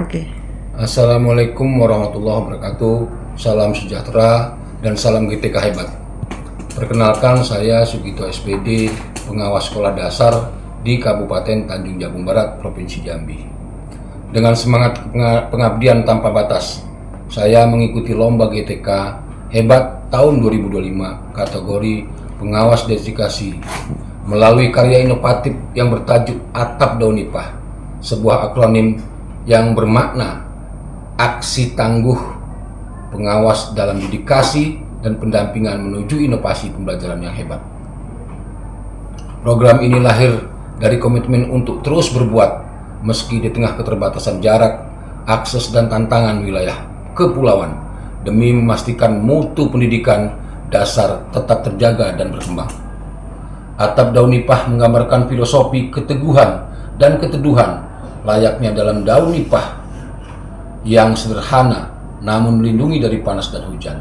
Oke. Assalamualaikum warahmatullahi wabarakatuh. Salam sejahtera dan salam GTK hebat. Perkenalkan, saya Sugito SPD, pengawas sekolah dasar di Kabupaten Tanjung Jabung Barat, Provinsi Jambi. Dengan semangat pengabdian tanpa batas, saya mengikuti lomba GTK hebat tahun 2025 kategori pengawas dedikasi melalui karya inovatif yang bertajuk Atap Daun Nipah, sebuah akronim yang bermakna aksi tangguh pengawas dalam dedikasi dan pendampingan menuju inovasi pembelajaran yang hebat. Program ini lahir dari komitmen untuk terus berbuat meski di tengah keterbatasan jarak, akses dan tantangan wilayah kepulauan demi memastikan mutu pendidikan dasar tetap terjaga dan berkembang. Atap Daun Nipah menggambarkan filosofi keteguhan dan keteduhan layaknya dalam daun nipah yang sederhana namun melindungi dari panas dan hujan.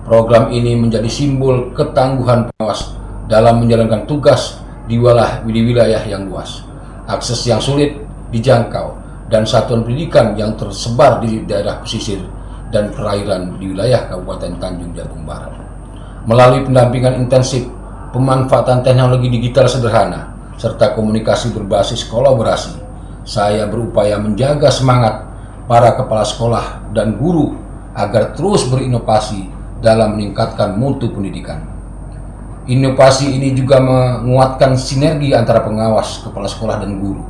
Program ini menjadi simbol ketangguhan pengawas dalam menjalankan tugas di wilayah yang luas, akses yang sulit dijangkau, dan satuan pendidikan yang tersebar di daerah pesisir dan perairan di wilayah Kabupaten Tanjung Jabung Barat. Melalui pendampingan intensif, pemanfaatan teknologi digital sederhana, serta komunikasi berbasis kolaborasi, saya berupaya menjaga semangat para kepala sekolah dan guru agar terus berinovasi dalam meningkatkan mutu pendidikan. Inovasi ini juga menguatkan sinergi antara pengawas, kepala sekolah, dan guru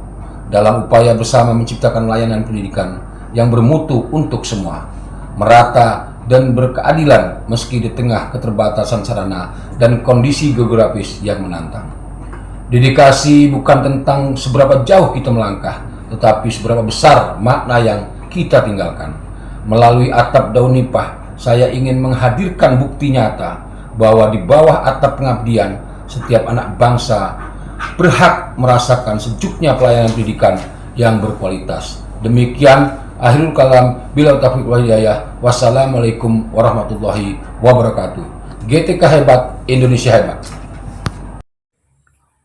dalam upaya bersama menciptakan layanan pendidikan yang bermutu untuk semua, merata dan berkeadilan meski di tengah keterbatasan sarana dan kondisi geografis yang menantang. Dedikasi bukan tentang seberapa jauh kita melangkah, tetapi seberapa besar makna yang kita tinggalkan. Melalui Atap Daun Nipah, saya ingin menghadirkan bukti nyata bahwa di bawah atap pengabdian, setiap anak bangsa berhak merasakan sejuknya pelayanan pendidikan yang berkualitas. Demikian akhirul kalam, bila taufiq wal hidayah. Wassalamualaikum warahmatullahi wabarakatuh. GTK hebat, Indonesia hebat.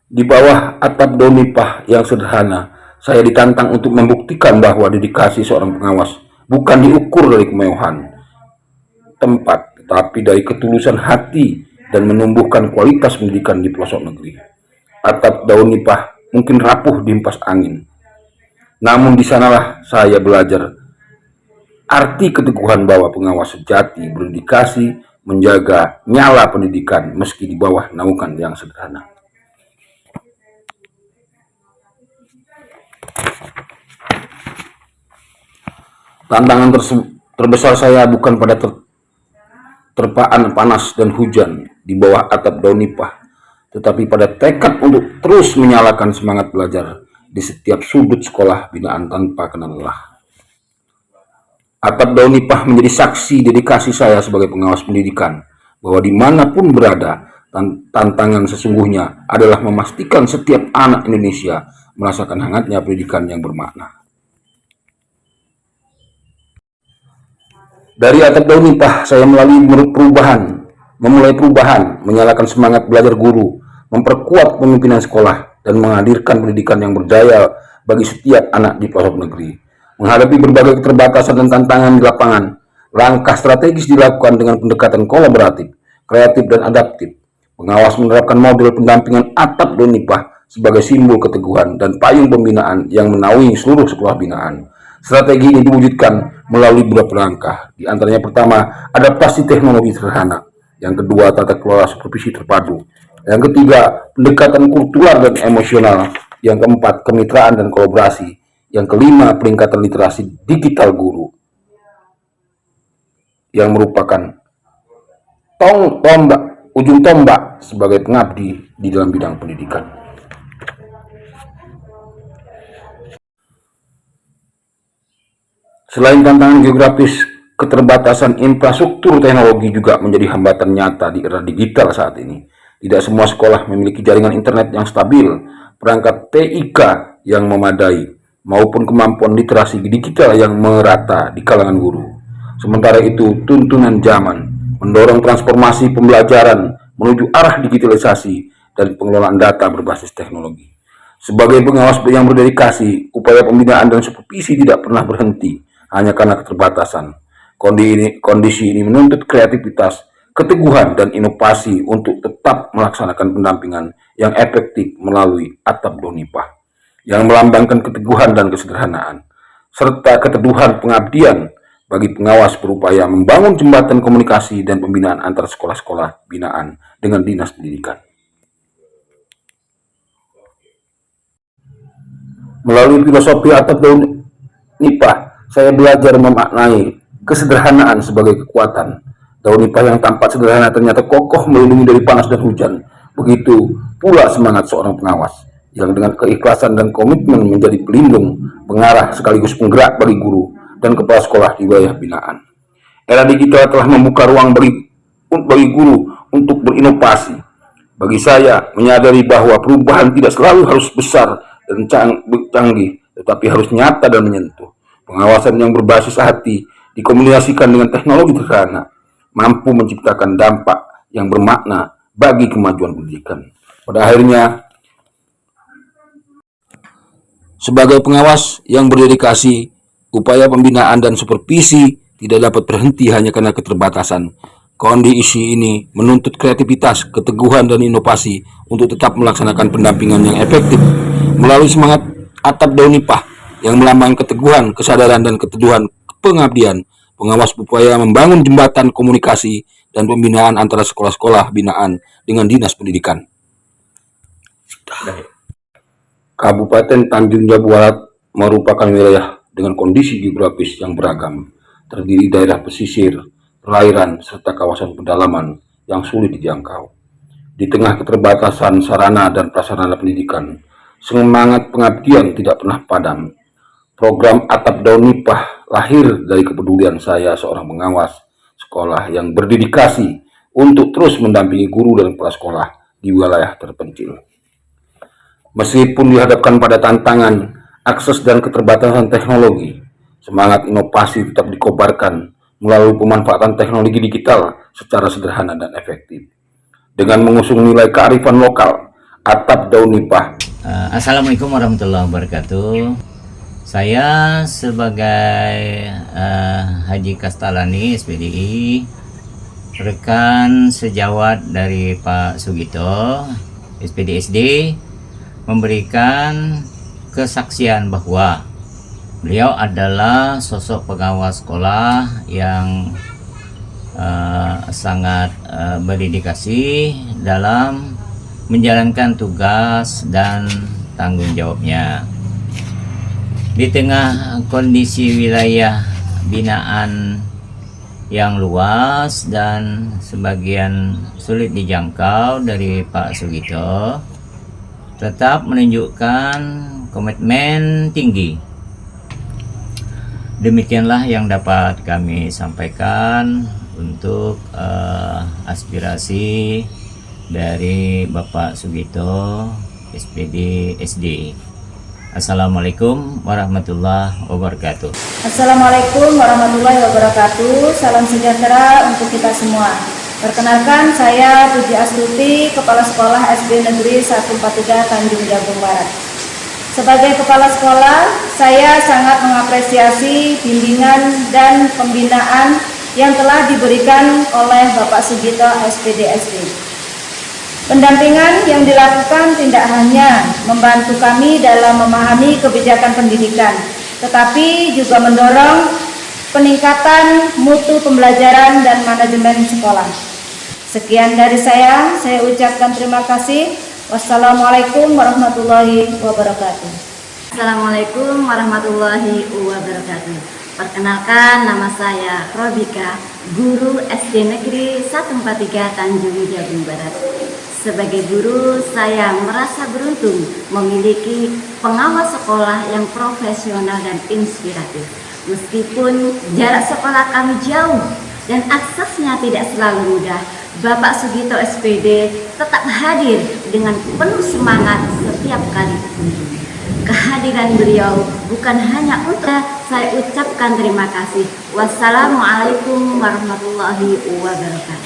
Di bawah atap daun nipah yang sederhana, saya ditantang untuk membuktikan bahwa dedikasi seorang pengawas bukan diukur dari kemewahan tempat, tetapi dari ketulusan hati dan menumbuhkan kualitas pendidikan di pelosok negeri. Atap daun nipah mungkin rapuh di hempas angin, namun di sanalah saya belajar arti keteguhan bahwa pengawas sejati berdedikasi menjaga nyala pendidikan meski di bawah naungan yang sederhana. Tantangan terbesar saya bukan pada terpaan panas dan hujan di bawah atap daun nipah, tetapi pada tekad untuk terus menyalakan semangat belajar di setiap sudut sekolah binaan tanpa kenal lelah. Atap daun nipah menjadi saksi dedikasi saya sebagai pengawas pendidikan, bahwa dimanapun berada, tantangan sesungguhnya adalah memastikan setiap anak Indonesia merasakan hangatnya pendidikan yang bermakna. Dari atap daun nipah, saya memulai perubahan, menyalakan semangat belajar guru, memperkuat pemimpinan sekolah, dan menghadirkan pendidikan yang berdaya bagi setiap anak di pelosok negeri. Menghadapi berbagai keterbatasan dan tantangan di lapangan, langkah strategis dilakukan dengan pendekatan kolaboratif, kreatif, dan adaptif. Pengawas menerapkan model pendampingan atap daun nipah sebagai simbol keteguhan dan payung pembinaan yang menaungi seluruh sekolah binaan. Strategi ini diwujudkan melalui beberapa langkah. Di antaranya pertama, adaptasi teknologi sederhana. Yang kedua, tata kelola supervisi terpadu. Yang ketiga, pendekatan kultural dan emosional. Yang keempat, kemitraan dan kolaborasi. Yang kelima, peningkatan literasi digital guru, yang merupakan ujung tombak sebagai pengabdi di dalam bidang pendidikan. Selain tantangan geografis, keterbatasan infrastruktur teknologi juga menjadi hambatan nyata di era digital saat ini. Tidak semua sekolah memiliki jaringan internet yang stabil, perangkat TIK yang memadai, maupun kemampuan literasi digital yang merata di kalangan guru. Sementara itu, tuntunan zaman mendorong transformasi pembelajaran menuju arah digitalisasi dan pengelolaan data berbasis teknologi. Sebagai pengawas yang berdedikasi, upaya pembinaan dan supervisi tidak pernah berhenti hanya karena keterbatasan. Kondisi ini menuntut kreativitas, keteguhan, dan inovasi untuk tetap melaksanakan pendampingan yang efektif melalui atap Donipah yang melambangkan keteguhan dan kesederhanaan, serta keteduhan pengabdian bagi pengawas berupaya membangun jembatan komunikasi dan pembinaan antar sekolah-sekolah binaan dengan Dinas Pendidikan. Melalui filosofi atap daun nipah, saya belajar memaknai kesederhanaan sebagai kekuatan. Daun nipah yang tampak sederhana ternyata kokoh melindungi dari panas dan hujan. Begitu pula semangat seorang pengawas yang dengan keikhlasan dan komitmen menjadi pelindung, pengarah sekaligus penggerak bagi guru dan kepala sekolah di wilayah binaan. Era digital telah membuka ruang bagi guru untuk berinovasi. Bagi saya, menyadari bahwa perubahan tidak selalu harus besar dan canggih, tetapi harus nyata dan menyentuh. Pengawasan yang berbasis hati dikombinasikan dengan teknologi sederhana, mampu menciptakan dampak yang bermakna bagi kemajuan pendidikan. Pada akhirnya, sebagai pengawas yang berdedikasi, upaya pembinaan dan supervisi tidak dapat berhenti hanya karena keterbatasan. Kondisi ini menuntut kreativitas, keteguhan, dan inovasi untuk tetap melaksanakan pendampingan yang efektif. Melalui semangat atap daun nipah yang melambangkan keteguhan, kesadaran, dan keteduhan pengabdian, pengawas berupaya membangun jembatan komunikasi dan pembinaan antara sekolah-sekolah binaan dengan Dinas Pendidikan. Kabupaten Tanjung Jabung Barat merupakan wilayah dengan kondisi geografis yang beragam, terdiri daerah pesisir, perairan, serta kawasan pedalaman yang sulit dijangkau. Di tengah keterbatasan sarana dan prasarana pendidikan, semangat pengabdian tidak pernah padam. Program Atap Daun Nipah lahir dari kepedulian saya seorang pengawas sekolah yang berdedikasi untuk terus mendampingi guru dan kepala sekolah di wilayah terpencil. Meskipun dihadapkan pada tantangan, akses dan keterbatasan teknologi, semangat inovasi tetap dikobarkan melalui pemanfaatan teknologi digital secara sederhana dan efektif. Dengan mengusung nilai kearifan lokal, Atap Daun Nipah. Assalamualaikum warahmatullahi wabarakatuh. Saya sebagai Haji Kastalani SPDI, rekan sejawat dari Pak Sugito SPD, memberikan kesaksian bahwa beliau adalah sosok pengawas sekolah yang sangat berdedikasi dalam menjalankan tugas dan tanggung jawabnya. Di tengah kondisi wilayah binaan yang luas dan sebagian sulit dijangkau dari Pak Sugito, tetap menunjukkan komitmen tinggi. Demikianlah yang dapat kami sampaikan untuk aspirasi dari Bapak Sugito SPD SD. Assalamualaikum warahmatullahi wabarakatuh. Assalamualaikum warahmatullahi wabarakatuh. Salam sejahtera untuk kita semua. Perkenalkan, saya Puji Astuti, Kepala Sekolah SD Negeri 143 Tanjung Jabung Barat. Sebagai Kepala Sekolah, saya sangat mengapresiasi bimbingan dan pembinaan yang telah diberikan oleh Bapak Sugito SPD SD. Pendampingan yang dilakukan tidak hanya membantu kami dalam memahami kebijakan pendidikan, tetapi juga mendorong peningkatan mutu pembelajaran dan manajemen sekolah. Sekian dari saya ucapkan terima kasih. Wassalamualaikum warahmatullahi wabarakatuh. Assalamualaikum warahmatullahi wabarakatuh. Perkenalkan, nama saya Robika, guru SD Negeri 143 Tanjung Jabung Barat. Sebagai guru, saya merasa beruntung memiliki pengawas sekolah yang profesional dan inspiratif. Meskipun jarak sekolah kami jauh dan aksesnya tidak selalu mudah, Bapak Sugito SPD tetap hadir dengan penuh semangat setiap kali kunjung. Kehadiran beliau bukan hanya untuk saya ucapkan terima kasih. Wassalamualaikum warahmatullahi wabarakatuh.